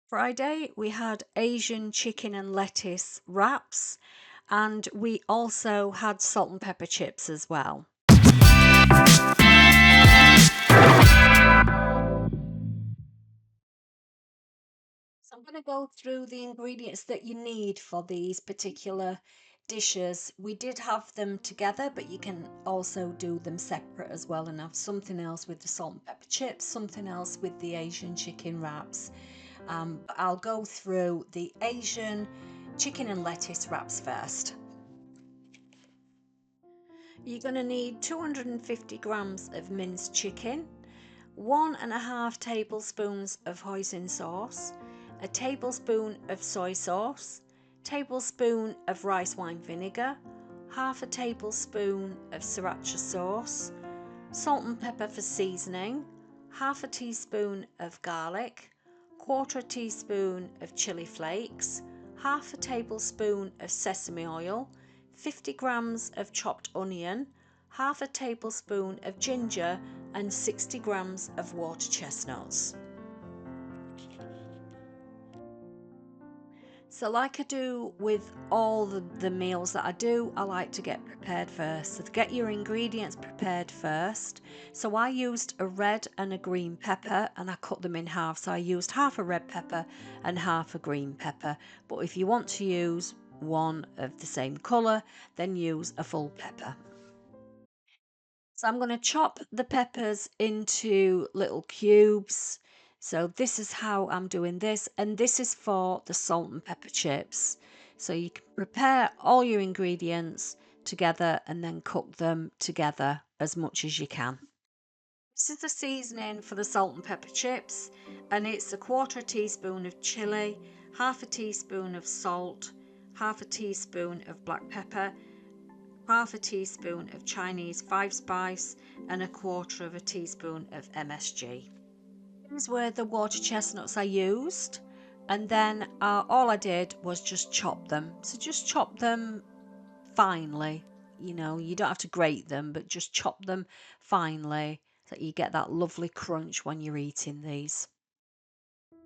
Friday, we had Asian chicken and lettuce wraps, and we also had salt and pepper chips as well. So I'm going to go through the ingredients that you need for these particular dishes. We did have them together, but you can also do them separate as well and have something else with the salt and pepper chips, something else with the Asian chicken wraps. But I'll go through the Asian chicken and lettuce wraps first. You're going to need 250 grams of minced chicken, 1.5 tablespoons of hoisin sauce, a tablespoon of soy sauce, tablespoon of rice wine vinegar, half a tablespoon of sriracha sauce, salt and pepper for seasoning, half a teaspoon of garlic, quarter a teaspoon of chili flakes, half a tablespoon of sesame oil, 50 grams of chopped onion, half a tablespoon of ginger and 60 grams of water chestnuts. So like I do with all the meals that I do, I like to get prepared first. So to get your ingredients prepared first. So I used a red and a green pepper and I cut them in half. So I used half a red pepper and half a green pepper. But if you want to use one of the same colour, then use a full pepper. So I'm going to chop the peppers into little cubes. So this is how I'm doing this, and this is for the salt and pepper chips. So you can prepare all your ingredients together and then cook them together as much as you can. This is the seasoning for the salt and pepper chips, and it's a quarter teaspoon of chili, half a teaspoon of salt, half a teaspoon of black pepper, half a teaspoon of Chinese 5-spice and a quarter of a teaspoon of MSG. These were the water chestnuts I used, and then all I did was just chop them. So just chop them finely. You know, you don't have to grate them, but just chop them finely so that you get that lovely crunch when you're eating these.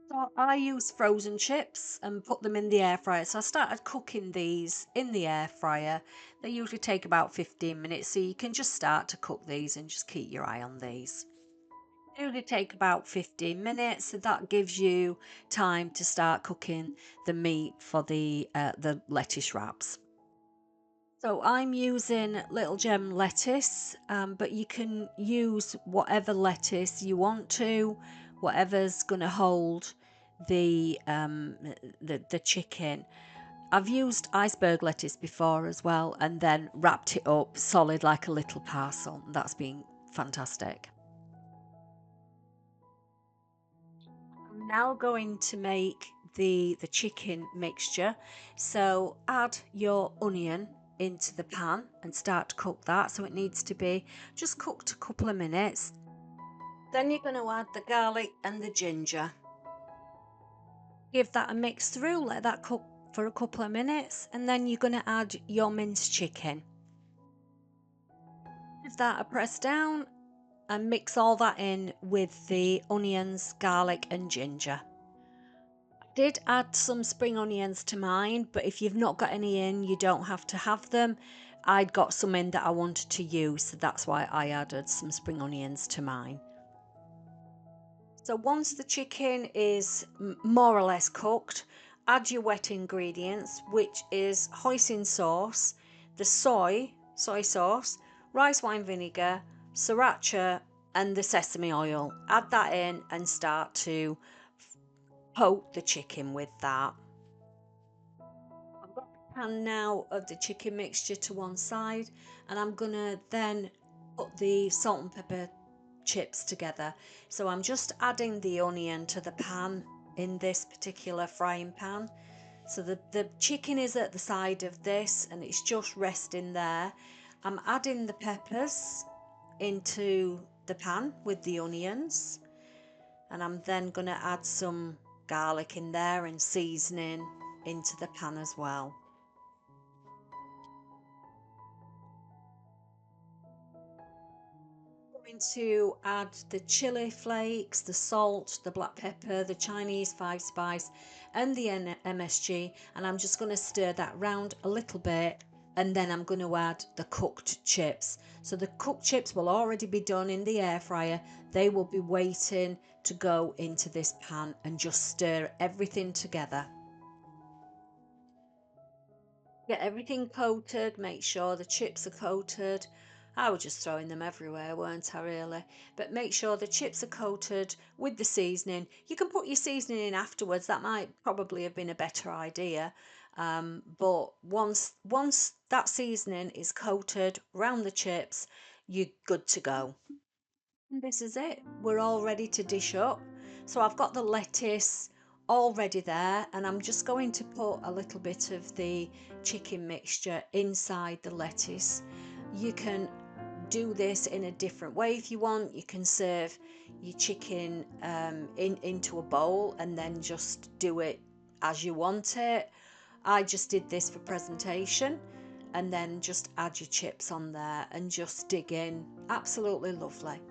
So I use frozen chips and put them in the air fryer. So I started cooking these in the air fryer. They usually take about 15 minutes, so you can just start to cook these and just keep your eye on these. They usually take about 15 minutes, so that gives you time to start cooking the meat for the lettuce wraps. So I'm using little gem lettuce, but you can use whatever lettuce you want to, whatever's going to hold the chicken. I've used iceberg lettuce before as well, and then wrapped it up solid like a little parcel. That's been fantastic. I'm now going to make the chicken mixture. So add your onion into the pan and start to cook that. So it needs to be just cooked a couple of minutes. Then you're going to add the garlic and the ginger. Give that a mix through, let that cook for a couple of minutes, and then you're going to add your minced chicken. Give that a press down and mix all that in with the onions, garlic and ginger. Did add some spring onions to mine, but if you've not got any in, you don't have to have them. I'd got some in that I wanted to use, so that's why I added some spring onions to mine. So once the chicken is more or less cooked, add your wet ingredients, which is hoisin sauce, the soy sauce, rice wine vinegar, sriracha and the sesame oil. Add that in and start to poke the chicken with that. I've got the pan now of the chicken mixture to one side, and I'm gonna then put the salt and pepper chips together. So I'm just adding the onion to the pan in this particular frying pan. So the chicken is at the side of this and it's just resting there. I'm adding the peppers into the pan with the onions, and I'm then going to add some garlic in there and seasoning into the pan as well. going to add the chili flakes, the salt, the black pepper, the Chinese 5 spice, and the MSG, and I'm just going to stir that round a little bit, and then I'm going to add the cooked chips. So the cooked chips will already be done in the air fryer. They will be waiting to go into this pan, and just stir everything together. Get everything coated, make sure the chips are coated. I was just throwing them everywhere, weren't I, really? But make sure the chips are coated with the seasoning. You can put your seasoning in afterwards. That might probably have been a better idea. But once that seasoning is coated around the chips, you're good to go. And this is it. We're all ready to dish up. So I've got the lettuce already there, and I'm just going to put a little bit of the chicken mixture inside the lettuce. You can do this in a different way if you want. You can serve your chicken into a bowl and then just do it as you want it. I just did this for presentation, and then just add your chips on there and just dig in. Absolutely lovely.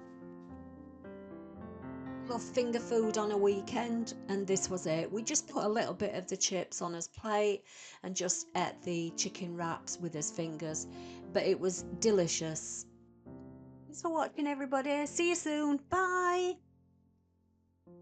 Love finger food on a weekend, and this was it. We just put a little bit of the chips on his plate and just ate the chicken wraps with his fingers, but it was delicious. Thanks for watching, everybody. See you soon. Bye.